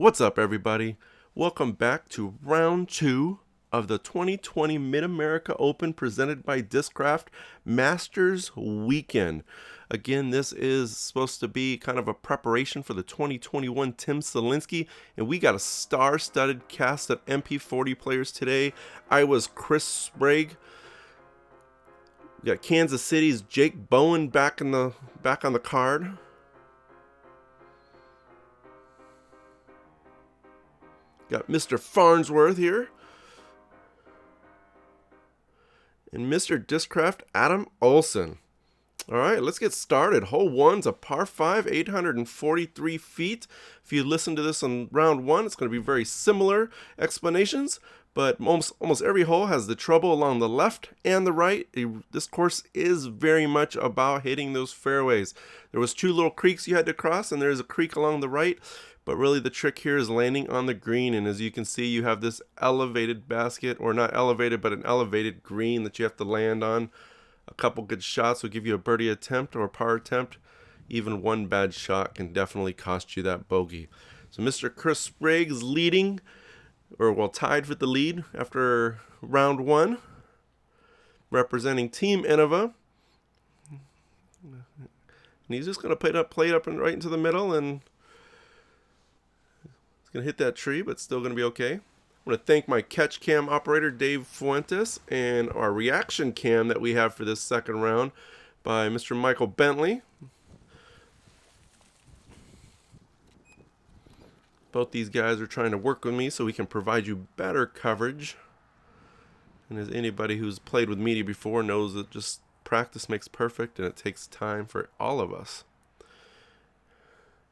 What's up, everybody? Welcome back to round 2 of the 2020 Mid-America Open presented by Discraft Masters Weekend. Again, this is supposed to be kind of a preparation for the 2021 Tim Selinsky, and we got a star-studded cast of MP40 players today. I was Chris Sprague. We got Kansas City's Jake Bowen back on the card. Got Mr. Farnsworth here. And Mr. Discraft, Adam Olsen. All right, let's get started. Hole 1's a par 5, 843 feet. If you listen to this on round 1, it's going to be very similar explanations, but almost every hole has the trouble along the left and the right. This course is very much about hitting those fairways. There was 2 little creeks you had to cross, and there's a creek along the right. But really the trick here is landing on the green, and as you can see, you have this elevated basket, or not elevated, but an elevated green that you have to land on. A couple good shots will give you a birdie attempt or a par attempt. Even one bad shot can definitely cost you that bogey. So Mr. Chris Sprague is leading, or well, tied for the lead after round 1, representing Team Innova. And he's just going to play it up and right into the middle, and going to hit that tree, but still going to be okay. I want to thank my catch cam operator, Dave Fuentas, and our reaction cam that we have for this second round by Mr. Michael Bentele. Both these guys are trying to work with me so we can provide you better coverage. And as anybody who's played with media before knows, that just practice makes perfect, and it takes time for all of us.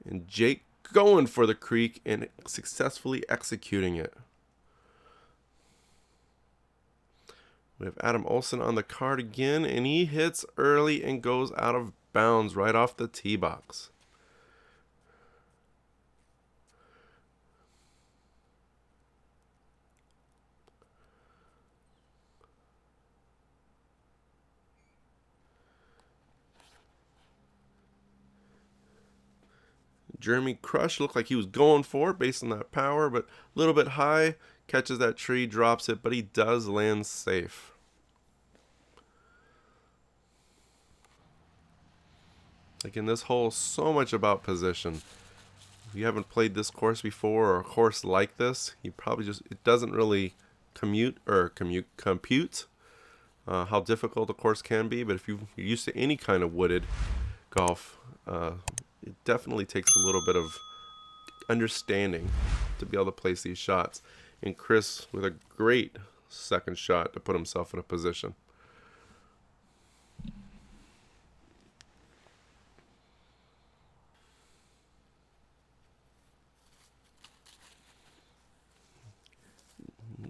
And Jake going for the creek and successfully executing it. We have Adam Olsen on the card again, and he hits early and goes out of bounds right off the tee box. Jeremy Crush looked like he was going for it based on that power, but a little bit high. Catches that tree, drops it, but he does land safe. Again, this hole is so much about position. If you haven't played this course before, or a course like this, you probably it doesn't really compute how difficult a course can be. But if you're used to any kind of wooded golf, it definitely takes a little bit of understanding to be able to place these shots. And Chris with a great second shot to put himself in a position.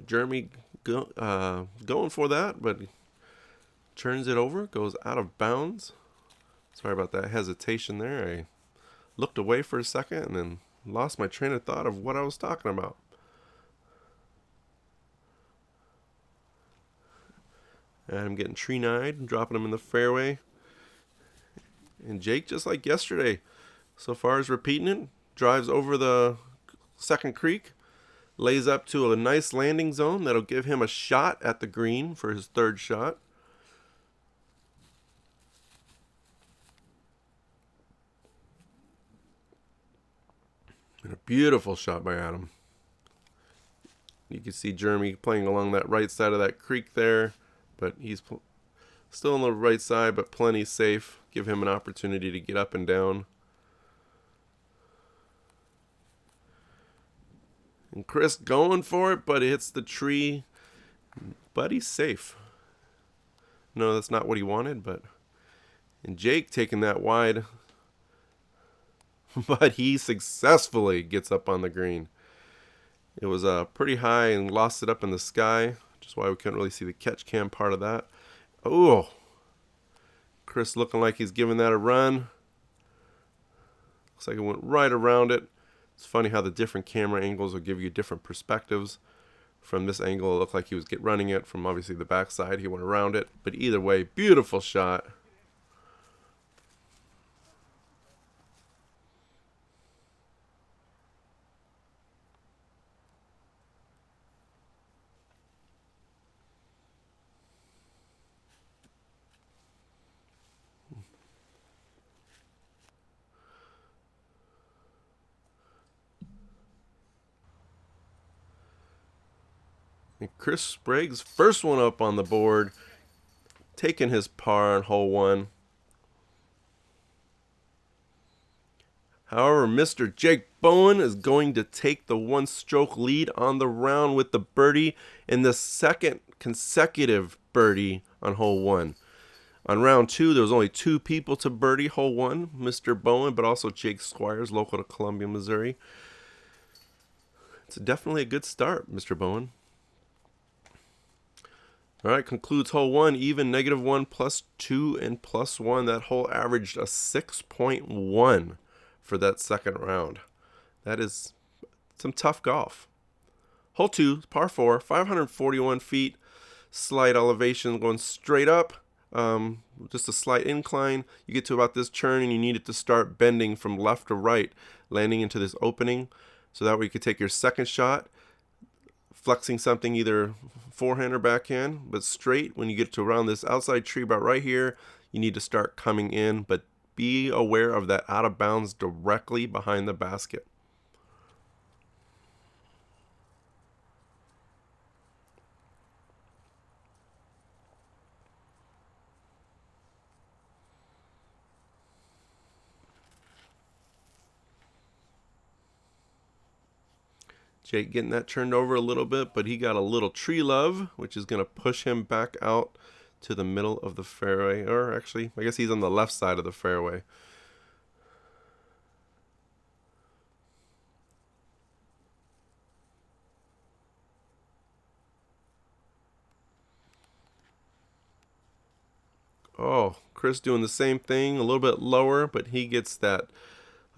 Jeremy going for that, but turns it over, goes out of bounds. Sorry about that hesitation there. I looked away for a second and then lost my train of thought of what I was talking about. And I'm getting tree-eyed, dropping him in the fairway. And Jake, just like yesterday, so far as repeating it, drives over the second creek, lays up to a nice landing zone that'll give him a shot at the green for his third shot. And a beautiful shot by Adam. You can see Jeremy playing along that right side of that creek there, but he's still on the right side, but plenty safe. Give him an opportunity to get up and down. And Chris going for it, but it hits the tree. But he's safe. No, that's not what he wanted, but... And Jake taking that wide. But he successfully gets up on the green. It was pretty high and lost it up in the sky, which is why we couldn't really see the catch cam part of that. Oh, Chris looking like he's giving that a run. Looks like it went right around it. It's funny how the different camera angles will give you different perspectives. From this angle, it looked like he was running it. From obviously the backside, he went around it. But either way, beautiful shot. And Chris Sprague's first one up on the board, taking his par on hole 1. However, Mr. Jake Bowen is going to take the 1-stroke lead on the round with the birdie in the second consecutive birdie on hole 1. On round 2, there was only 2 people to birdie hole 1, Mr. Bowen, but also Jake Squires, local to Columbia, Missouri. It's definitely a good start, Mr. Bowen. All right, concludes hole 1, even, -1, +2, and +1. That hole averaged a 6.1 for that second round. That is some tough golf. Hole 2, par 4, 541 feet, slight elevation going straight up, just a slight incline. You get to about this turn and you need it to start bending from left to right, landing into this opening, so that way you could take your second shot, flexing something either forehand or backhand, but straight. When you get to around this outside tree about right here, you need to start coming in, but be aware of that out of bounds directly behind the basket. Jake getting that turned over a little bit, but he got a little tree love, which is going to push him back out to the middle of the fairway. Or actually, I guess he's on the left side of the fairway. Oh, Chris doing the same thing, a little bit lower, but he gets that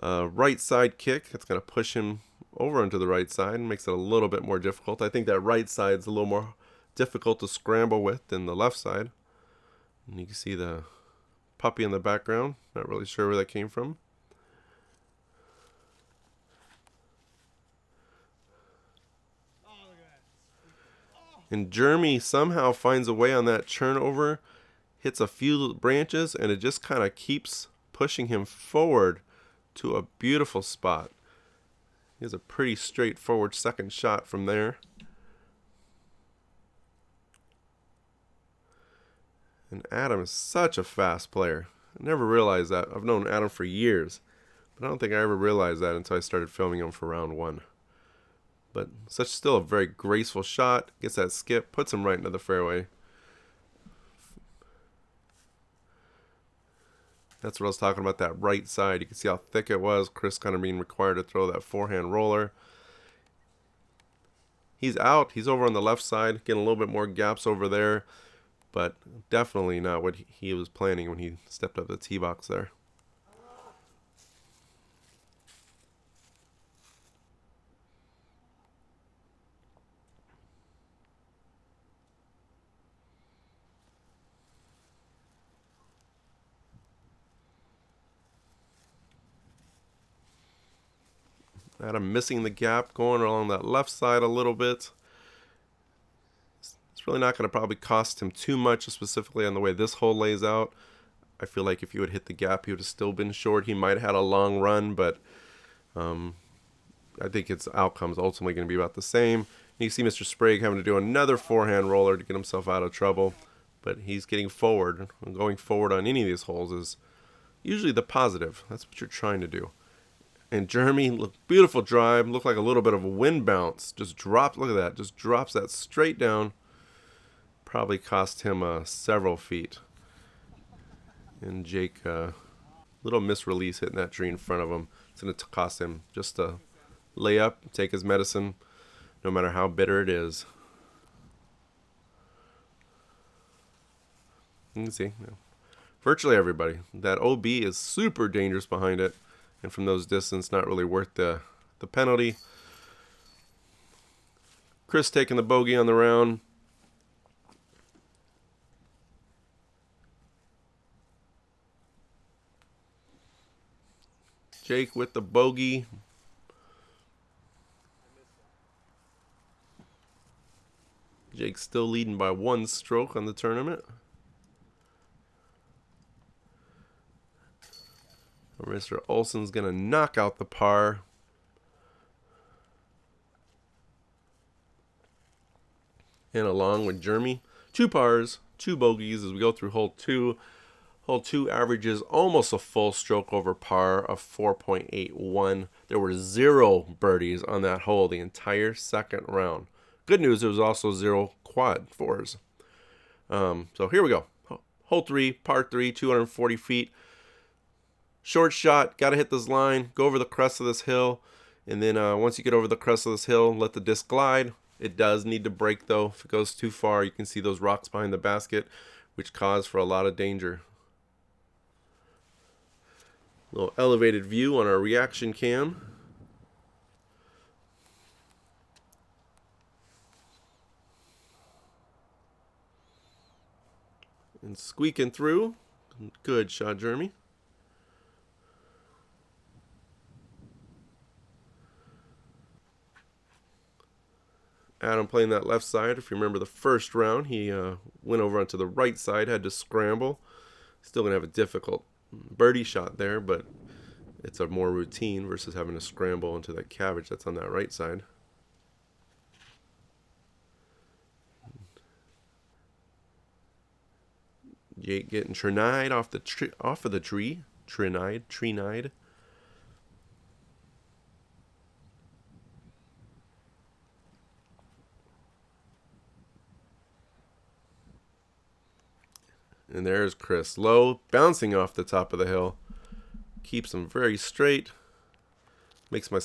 right side kick. It's going to push him over into the right side and makes it a little bit more difficult. I think that right side's a little more difficult to scramble with than the left side. And you can see the puppy in the background. Not really sure where that came from. And Jeremy somehow finds a way on that turnover, hits a few branches, and it just kind of keeps pushing him forward to a beautiful spot. He has a pretty straightforward second shot from there. And Adam is such a fast player. I never realized that. I've known Adam for years, but I don't think I ever realized that until I started filming him for round 1. But still a very graceful shot. Gets that skip, puts him right into the fairway. That's what I was talking about, that right side. You can see how thick it was. Chris kind of being required to throw that forehand roller. He's out. He's over on the left side, getting a little bit more gaps over there, but definitely not what he was planning when he stepped up the tee box there. Adam missing the gap, going along that left side a little bit. It's really not going to probably cost him too much, specifically on the way this hole lays out. I feel like if he would hit the gap, he would have still been short. He might have had a long run, but I think its outcome's ultimately going to be about the same. And you see Mr. Sprague having to do another forehand roller to get himself out of trouble, but he's getting forward. And going forward on any of these holes is usually the positive. That's what you're trying to do. And Jeremy, look, beautiful drive. Looked like a little bit of a wind bounce. Just dropped, look at that. Just drops that straight down. Probably cost him several feet. And Jake, little misrelease hitting that tree in front of him. It's going to cost him just a lay up, take his medicine, no matter how bitter it is. You can see, virtually everybody. That OB is super dangerous behind it. And from those distance, not really worth the penalty. Chris taking the bogey on the round. Jake with the bogey. Jake's still leading by 1 stroke on the tournament. Mr. Olsen's going to knock out the par. And along with Jeremy, 2 pars, 2 bogeys as we go through hole 2. Hole 2 averages almost a full stroke over par of 4.81. There were 0 birdies on that hole the entire second round. Good news, there was also 0 quad 4s. So here we go. Hole 3, par 3, 240 feet. Short shot, got to hit this line, go over the crest of this hill, and then once you get over the crest of this hill, let the disc glide. It does need to break though. If it goes too far, you can see those rocks behind the basket, which cause for a lot of danger. Little elevated view on our Reacion cam. And squeaking through. Good shot, Jeremy. Adam playing that left side. If you remember the first round, he went over onto the right side, had to scramble. Still going to have a difficult birdie shot there, but it's a more routine versus having to scramble into that cabbage that's on that right side. Jake getting tree-nied off of the tree. Tree-nied. And there's Chris Lowe bouncing off the top of the hill. Keeps him very straight. Makes my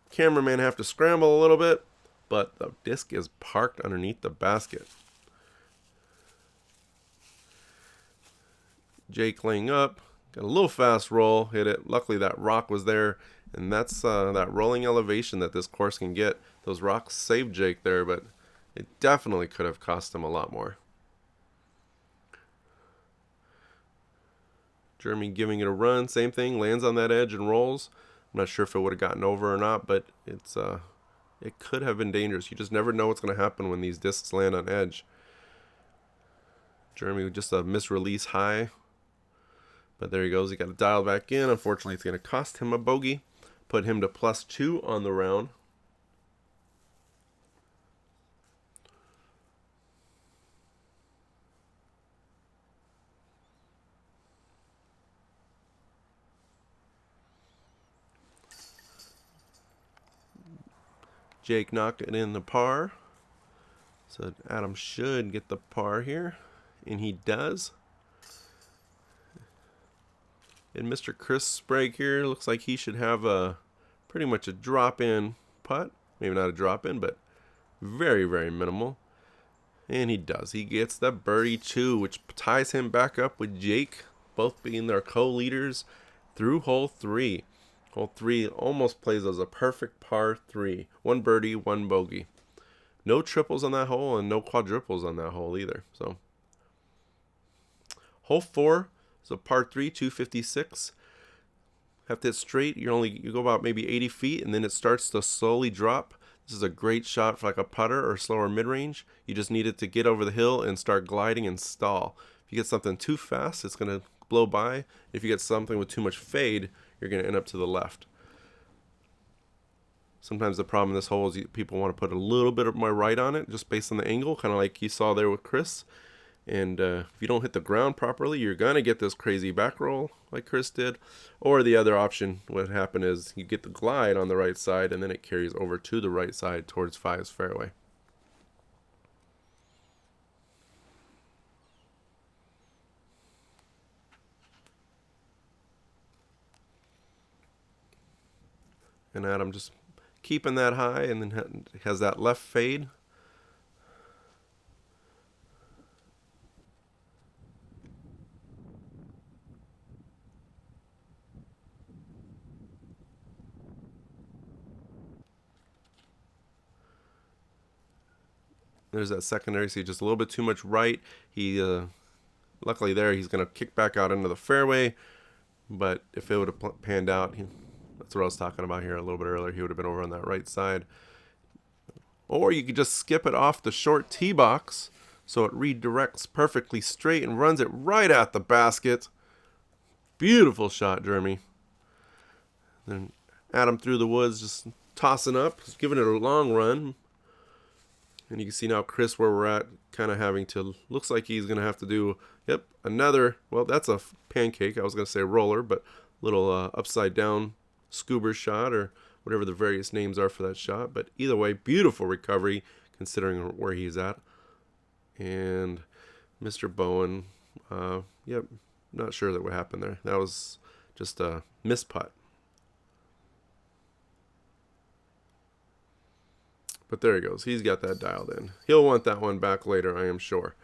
cameraman have to scramble a little bit. But the disc is parked underneath the basket. Jake laying up. Got a little fast roll. Hit it. Luckily that rock was there. And that's that rolling elevation that this course can get. Those rocks saved Jake there, but it definitely could have cost him a lot more. Jeremy giving it a run, same thing, lands on that edge and rolls. I'm not sure if it would have gotten over or not, but it could have been dangerous. You just never know what's going to happen when these discs land on edge. Jeremy with just a misrelease high. But there he goes. He got to dial back in. Unfortunately, it's going to cost him a bogey. Put him to +2 on the round. Jake knocked it in the par. So Adam should get the par here. And he does. And Mr. Chris Sprague here looks like he should have a pretty much a drop-in putt. Maybe not a drop-in, but very, very minimal. And he does. He gets the birdie 2, which ties him back up with Jake, both being their co-leaders through hole 3. Hole 3 almost plays as a perfect par 3. 1 birdie, 1 bogey. No triples on that hole and no quadruples on that hole either. So, hole 4 is a par 3, 256. Have to hit straight. You go about maybe 80 feet, and then it starts to slowly drop. This is a great shot for like a putter or slower mid-range. You just need it to get over the hill and start gliding and stall. If you get something too fast, it's going to blow by. If you get something with too much fade, you're going to end up to the left. Sometimes the problem in this hole is people want to put a little bit of my right on it, just based on the angle, kind of like you saw there with Chris. And if you don't hit the ground properly, you're going to get this crazy back roll like Chris did. Or the other option, what happened is you get the glide on the right side, and then it carries over to the right side towards 5's fairway. And Adam just keeping that high, and then has that left fade. There's that secondary, see just a little bit too much right. He luckily there he's going to kick back out into the fairway, but if it would have panned out, that's what I was talking about here a little bit earlier, he would have been over on that right side. Or you could just skip it off the short tee box so it redirects perfectly straight and runs it right at the basket. Beautiful shot, Jeremy. Then Adam through the woods, just tossing up, just giving it a long run. And you can see now Chris where we're at, kind of having to, looks like he's going to have to do, yep, another, well, that's a pancake. I was going to say roller, but little upside down scuba shot, or whatever the various names are for that shot. But either way, beautiful recovery considering where he's at. And Mr. Bowen, yep, not sure that what happened there. That was just a missed putt. But there he goes. He's got that dialed in. He'll want that one back later, I am sure.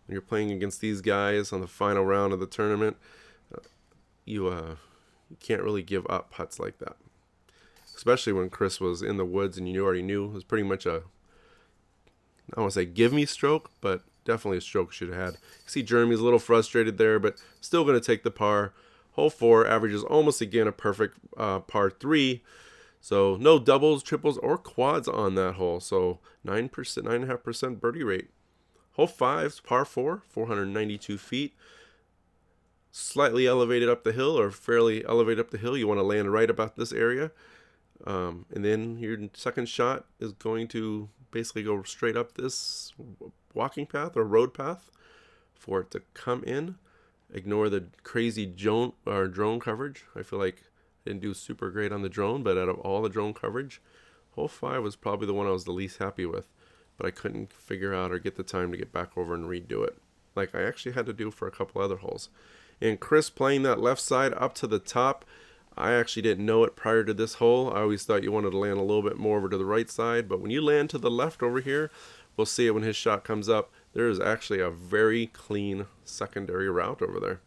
When you're playing against these guys on the final round of the tournament, you can't really give up putts like that. Especially when Chris was in the woods and you already knew it was pretty much a, I don't want to say give me stroke, but definitely a stroke should have had. You see Jeremy's a little frustrated there, but still going to take the par. Hole 4 averages almost again a perfect par 3. So no doubles, triples, or quads on that hole. So 9%, 9.5% birdie rate. Hole 5's par 4, 492 feet. Slightly elevated up the hill, or fairly elevated up the hill. You want to land right about this area. And then your second shot is going to basically go straight up this walking path or road path for it to come in. Ignore the crazy drone coverage. I feel like didn't do super great on the drone, but out of all the drone coverage, hole 5 was probably the one I was the least happy with, but I couldn't figure out or get the time to get back over and redo it like I actually had to do for a couple other holes. And Chris playing that left side up to the top, I actually didn't know it prior to this hole. I always thought you wanted to land a little bit more over to the right side, but when you land to the left over here, we'll see it when his shot comes up, there is actually a very clean secondary route over there.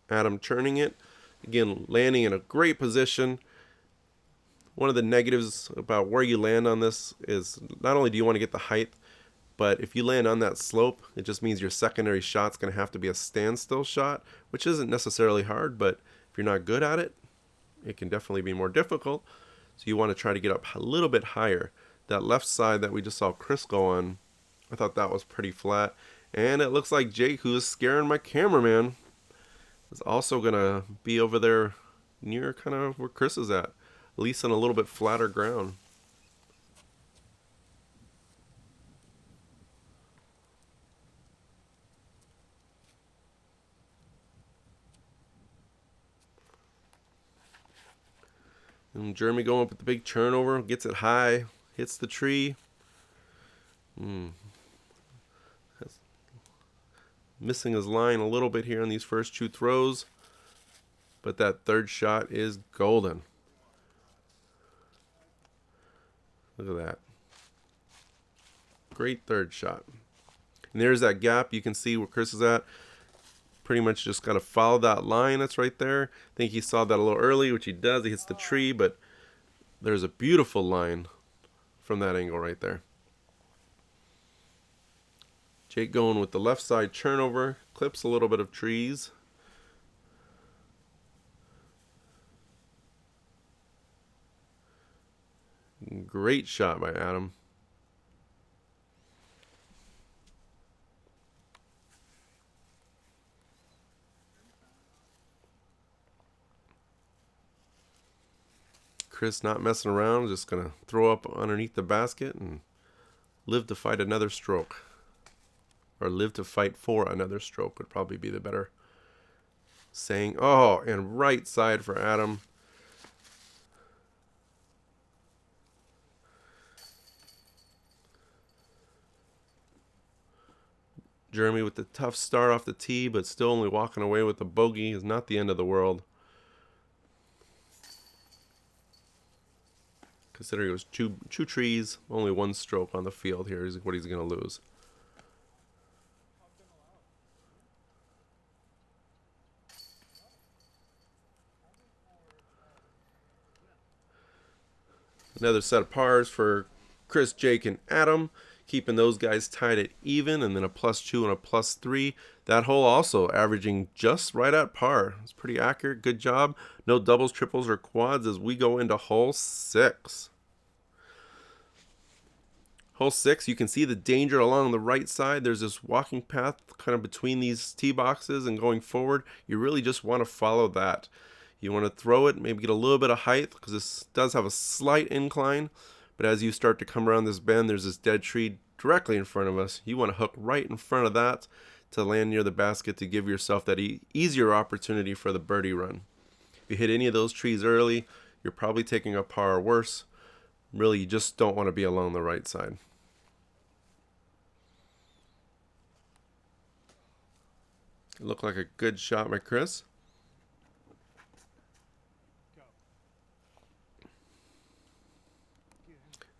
Adam turning it, again landing in a great position. One of the negatives about where you land on this is not only do you want to get the height, but if you land on that slope, it just means your secondary shot's going to have to be a standstill shot, which isn't necessarily hard, but if you're not good at it, it can definitely be more difficult. So you want to try to get up a little bit higher. That left side that we just saw Chris go on, I thought that was pretty flat. And it looks like Jake, who is scaring my cameraman, is also going to be over there near kind of where Chris is at least on a little bit flatter ground. And Jeremy going up with the big turnover, gets it high, hits the tree. Missing his line a little bit here on these first 2 throws, but that third shot is golden. Look at that. Great third shot. And there's that gap. You can see where Chris is at. Pretty much just got to follow that line that's right there. I think he saw that a little early, which he does. He hits the tree, but there's a beautiful line from that angle right there. Jake going with the left side turnover, clips a little bit of trees. Great shot by Adam. Chris not messing around, just going to throw up underneath the basket and live to fight another stroke. Or live to fight for another stroke would probably be the better saying. Oh, and right side for Adam. Jeremy with the tough start off the tee, but still only walking away with a bogey is not the end of the world. Considering it was two trees, only 1 stroke on the field here is what he's going to lose. Another set of pars for Chris, Jake, and Adam, keeping those guys tied at even, and then a +2 and a +3. That hole also averaging just right at par. It's pretty accurate. Good job. No doubles, triples, or quads as we go into hole 6. Hole 6, you can see the danger along the right side. There's this walking path kind of between these tee boxes and going forward. You really just want to follow that. You want to throw it, maybe get a little bit of height because this does have a slight incline. But as you start to come around this bend, there's this dead tree directly in front of us. You want to hook right in front of that to land near the basket to give yourself that easier opportunity for the birdie run. If you hit any of those trees early, you're probably taking a par or worse. Really, you just don't want to be along the right side. It looked like a good shot by Chris.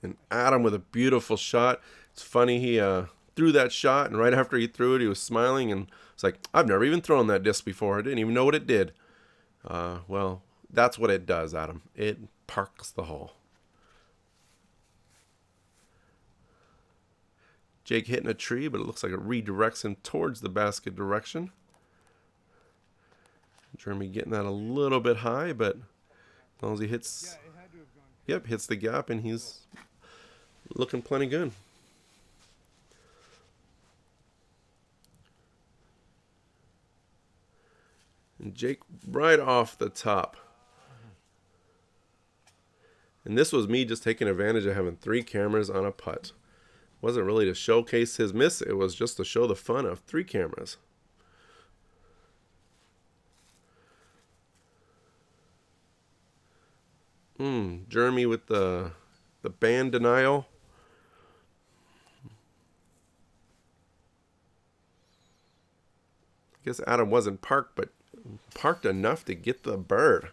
And Adam with a beautiful shot. It's funny, he threw that shot, and right after he threw it, he was smiling, and it's like, I've never even thrown that disc before. I didn't even know what it did. Well, that's what it does, Adam. It parks the hole. Jake hitting a tree, but it looks like it redirects him towards the basket direction. Jeremy getting that a little bit high, but as long as he hits, hits the gap, and he's looking plenty good. And Jake right off the top. And this was me just taking advantage of having 3 cameras on a putt. Wasn't really to showcase his miss, it was just to show the fun of 3 cameras. Jeremy with the band denial. I guess Adam wasn't parked, but parked enough to get the bird.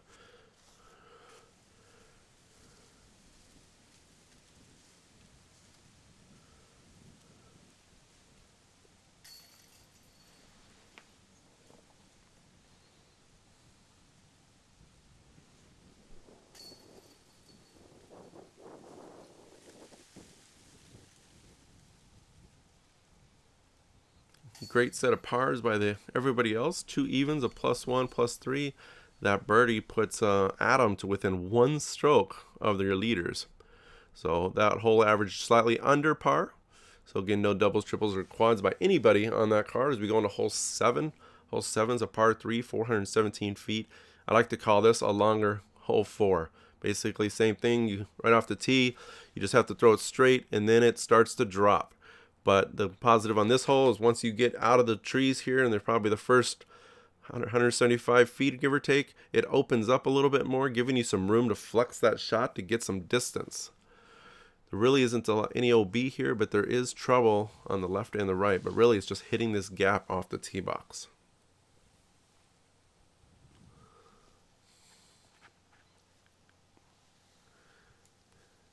Great set of pars by everybody else. 2 evens, a +1, +3. That birdie puts Adam to within 1 stroke of their leaders. So that hole averaged slightly under par. So again, no doubles, triples, or quads by anybody on that card as we go into hole 7. Hole 7's a par 3, 417 feet. I like to call this a longer hole 4. Basically, same thing. You right off the tee, you just have to throw it straight, and then it starts to drop. But the positive on this hole is once you get out of the trees here, and they're probably the first 175 feet, give or take, it opens up a little bit more, giving you some room to flex that shot to get some distance. There really isn't any OB here, but there is trouble on the left and the right. But really, it's just hitting this gap off the tee box.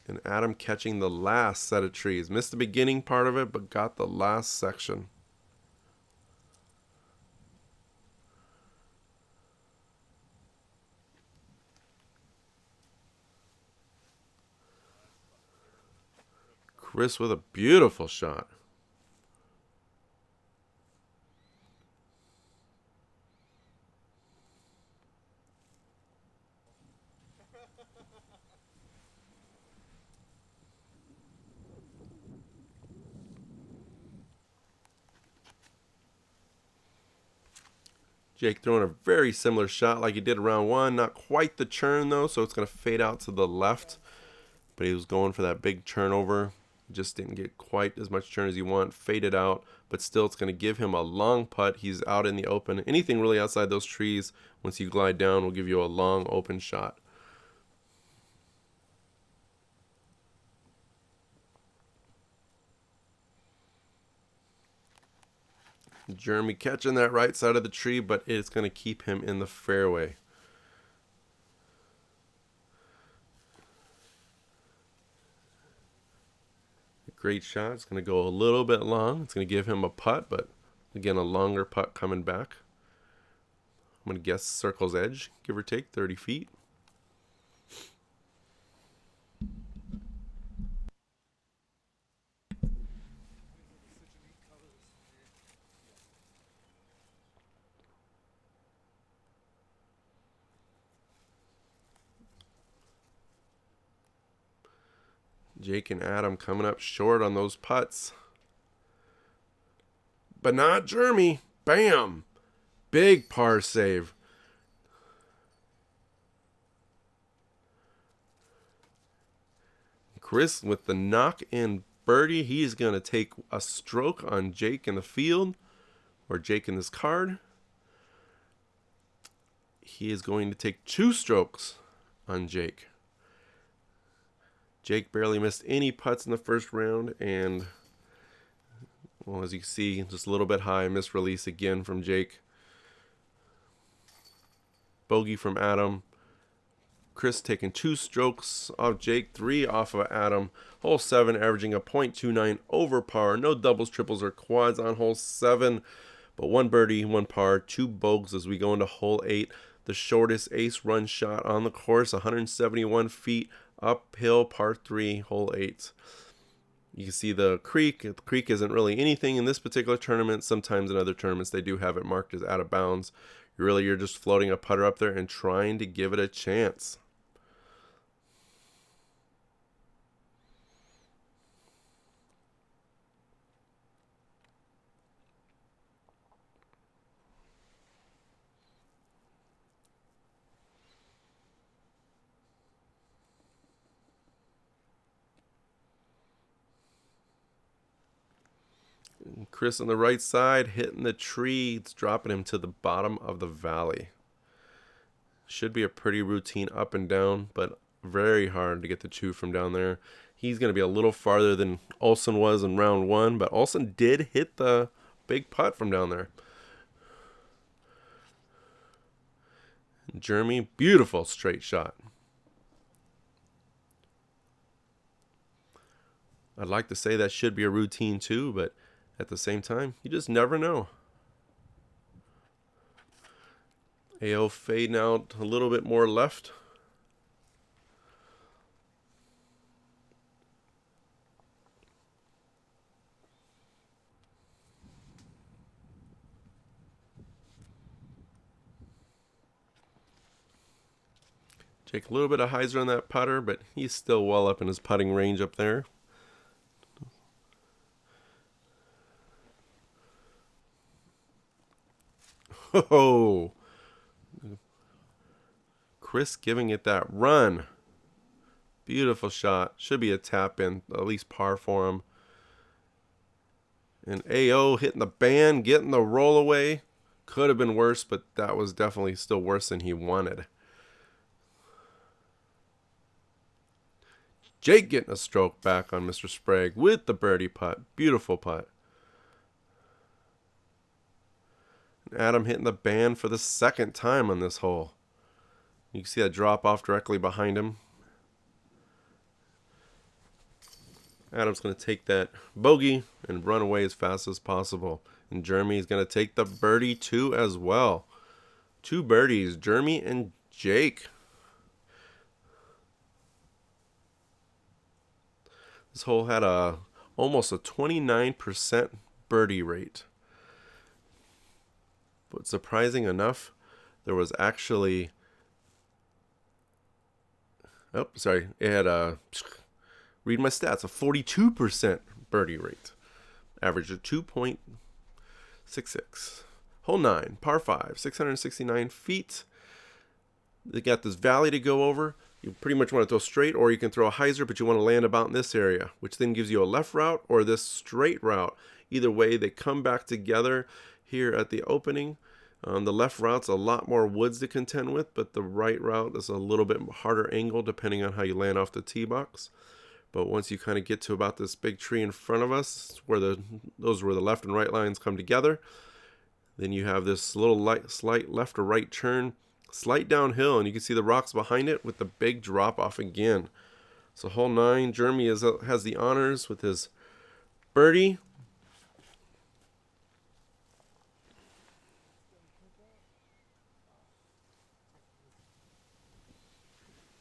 And Adam catching the last set of trees. Missed the beginning part of it, but got the last section. Chris with a beautiful shot. Jake throwing a very similar shot like he did round 1. Not quite the churn though, so it's going to fade out to the left. But he was going for that big turnover. Just didn't get quite as much churn as you want. Faded out, but still it's going to give him a long putt. He's out in the open. Anything really outside those trees, once you glide down, will give you a long open shot. Jeremy catching that right side of the tree, but it's going to keep him in the fairway. Great shot. It's going to go a little bit long. It's going to give him a putt, but again, a longer putt coming back. I'm going to guess circle's edge, give or take 30 feet. Jake and Adam coming up short on those putts. But not Jeremy. Bam! Big par save. Chris with the knock-in birdie. He's going to take a stroke on Jake in the field, or Jake in this card. He is going to take 2 strokes on Jake. Jake barely missed any putts in the first round, and, well, as you can see, just a little bit high. Missed release again from Jake. Bogey from Adam. Chris taking 2 strokes off Jake, 3 off of Adam. Hole 7 averaging a .29 over par. No doubles, triples, or quads on hole 7. But 1 birdie, 1 par, 2 bogeys as we go into hole 8. The shortest ace run shot on the course, 171 feet, uphill, par 3, hole 8. You can see the creek. The creek isn't really anything in this particular tournament. Sometimes in other tournaments they do have it marked as out of bounds. You're just floating a putter up there and trying to give it a chance. Chris on the right side, hitting the tree. It's dropping him to the bottom of the valley. Should be a pretty routine up and down, but very hard to get the 2 from down there. He's going to be a little farther than Olsen was in round 1, but Olsen did hit the big putt from down there. Jeremy, beautiful straight shot. I'd like to say that should be a routine too, but at the same time, you just never know. AO fading out a little bit more left. Jake a little bit of hyzer on that putter, but he's still well up in his putting range up there. Oh, Chris giving it that run. Beautiful shot. Should be a tap in, at least par for him. And AO hitting the band, getting the roll away. Could have been worse, but that was definitely still worse than he wanted. Jake getting a stroke back on Mr. Sprague with the birdie putt. Beautiful putt. Adam hitting the band for the 2nd time on this hole. You can see that drop off directly behind him. Adam's going to take that bogey and run away as fast as possible. And Jeremy's going to take the birdie 2 as well. 2 birdies, Jeremy and Jake. This hole had almost a 29% birdie rate. But surprising enough, there was actually, it had read my stats, a 42% birdie rate. Average of 2.66. Hole 9, par 5, 669 feet. They got this valley to go over. You pretty much want to throw straight, or you can throw a hyzer, but you want to land about in this area, which then gives you a left route or this straight route. Either way, they come back together here at the opening. The left route's a lot more woods to contend with, but the right route is a little bit harder angle depending on how you land off the tee box. But once you kind of get to about this big tree in front of us, where those are where the left and right lines come together, then you have this little slight left or right turn, slight downhill, and you can see the rocks behind it with the big drop off again. So hole 9, Jeremy has the honors with his birdie.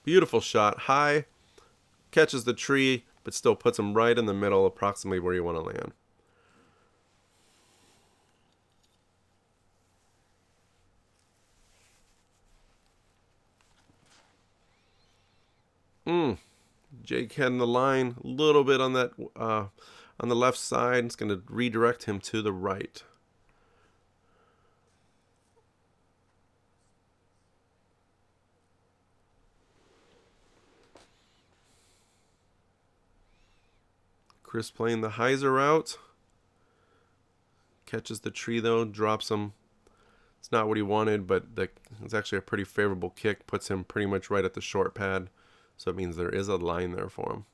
Beautiful shot, high, catches the tree, but still puts him right in the middle, approximately where you want to land. Jake heading the line a little bit on that on the left side. It's going to redirect him to the right. Chris playing the hyzer route. Catches the tree though, drops him. It's not what he wanted, but it's actually a pretty favorable kick. Puts him pretty much right at the short pad. So it means there is a line there for him.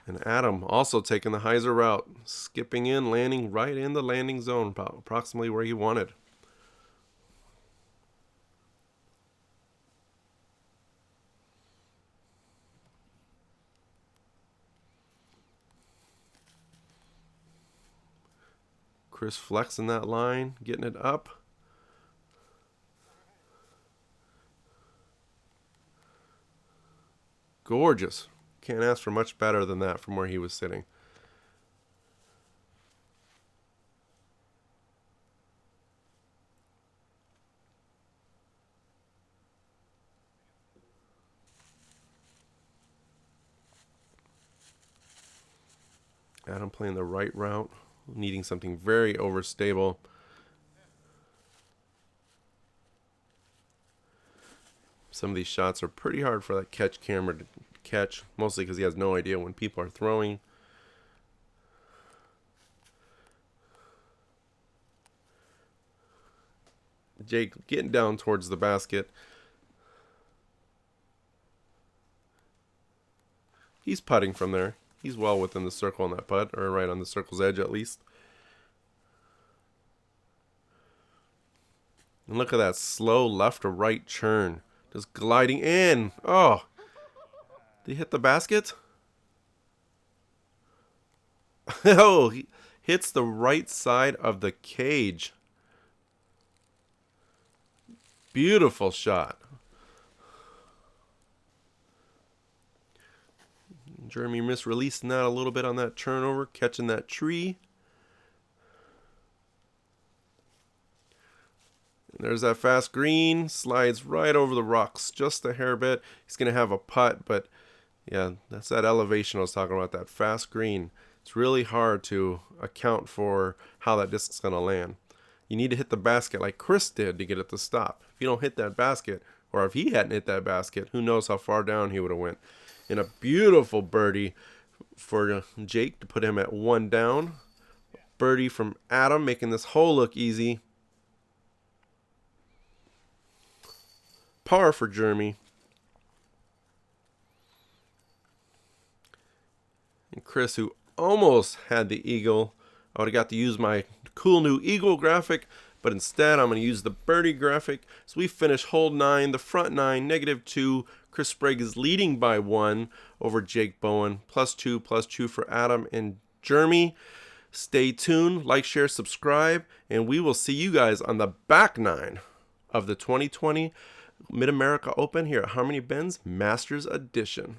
And Adam also taking the hyzer route. Skipping in, landing right in the landing zone, about approximately where he wanted. Chris flexing that line, getting it up. Gorgeous. Can't ask for much better than that from where he was sitting. Adam playing the right route, needing something very overstable. Some of these shots are pretty hard for that catch camera to catch, mostly because he has no idea when people are throwing. Jake getting down towards the basket. He's putting from there. He's well within the circle on that putt, or right on the circle's edge at least. And look at that slow left to right churn. Just gliding in. Oh, did he hit the basket? Oh, he hits the right side of the cage. Beautiful shot. Jeremy misreleasing that a little bit on that turnover, catching that tree. And there's that fast green, slides right over the rocks, just a hair bit. He's going to have a putt, but yeah, that's that elevation I was talking about, that fast green. It's really hard to account for how that disc is going to land. You need to hit the basket like Chris did to get it to stop. If you don't hit that basket, or if he hadn't hit that basket, who knows how far down he would have went. And a beautiful birdie for Jake to put him at 1 down. Birdie from Adam, making this hole look easy. Par for Jeremy. And Chris, who almost had the eagle. I would have got to use my cool new eagle graphic, but instead I'm going to use the birdie graphic. So we finish hole 9, the front 9, -2. Chris Sprague is leading by 1 over Jake Bowen. +2 for Adam and Jeremy. Stay tuned, like, share, subscribe, and we will see you guys on the back 9 of the 2020 Mid-America Open here at Harmony Bend's Masters Edition.